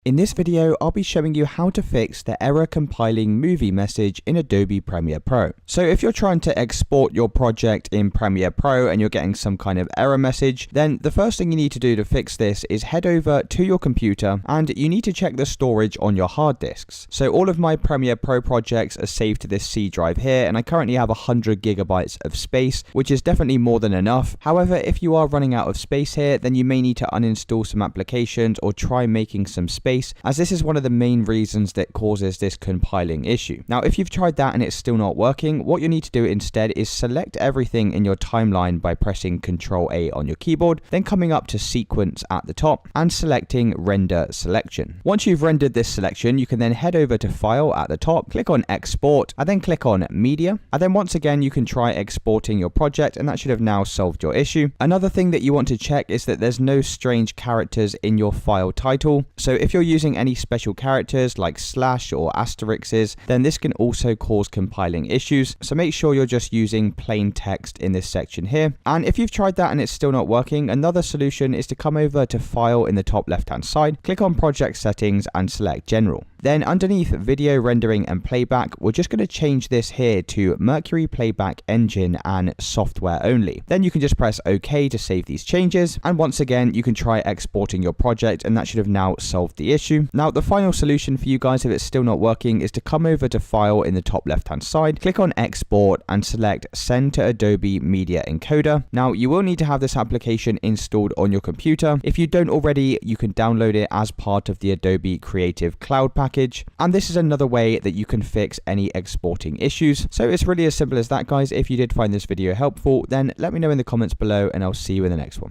In this video, I'll be showing you how to fix the error compiling movie message in Adobe Premiere Pro. So if you're trying to export your project in Premiere Pro and you're getting some kind of error message, then the first thing you need to do to fix this is head over to your computer and you need to check the storage on your hard disks. So all of my Premiere Pro projects are saved to this C drive here, and I currently have 100 gigabytes of space, which is definitely more than enough. However, if you are running out of space here, then you may need to uninstall some applications or try making some space, as this is one of the main reasons that causes this compiling issue. Now, if you've tried that and it's still not working, what you need to do instead is select everything in your timeline by pressing Ctrl A on your keyboard, then coming up to sequence at the top and selecting render selection. Once you've rendered this selection, you can then head over to file at the top, click on export, and then click on media. And then once again, you can try exporting your project, and that should have now solved your issue. Another thing that you want to check is that there's no strange characters in your file title. So if you're using any special characters like slash or asterisks, then this can also cause compiling issues. So make sure you're just using plain text in this section here. And if you've tried that and it's still not working, another solution is to come over to File in the top left hand side, click on Project Settings and select General. Then underneath Video Rendering and Playback, we're just going to change this here to Mercury Playback Engine and Software Only. Then you can just press OK to save these changes. And once again, you can try exporting your project, and that should have now solved the issue. Now, the final solution for you guys, if it's still not working, is to come over to File in the top left hand side, click on Export and select Send to Adobe Media Encoder. Now, you will need to have this application installed on your computer. If you don't already, you can download it as part of the Adobe Creative Cloud package. And this is another way that you can fix any exporting issues. So it's really as simple as that, guys. If you did find this video helpful, then let me know in the comments below and I'll see you in the next one.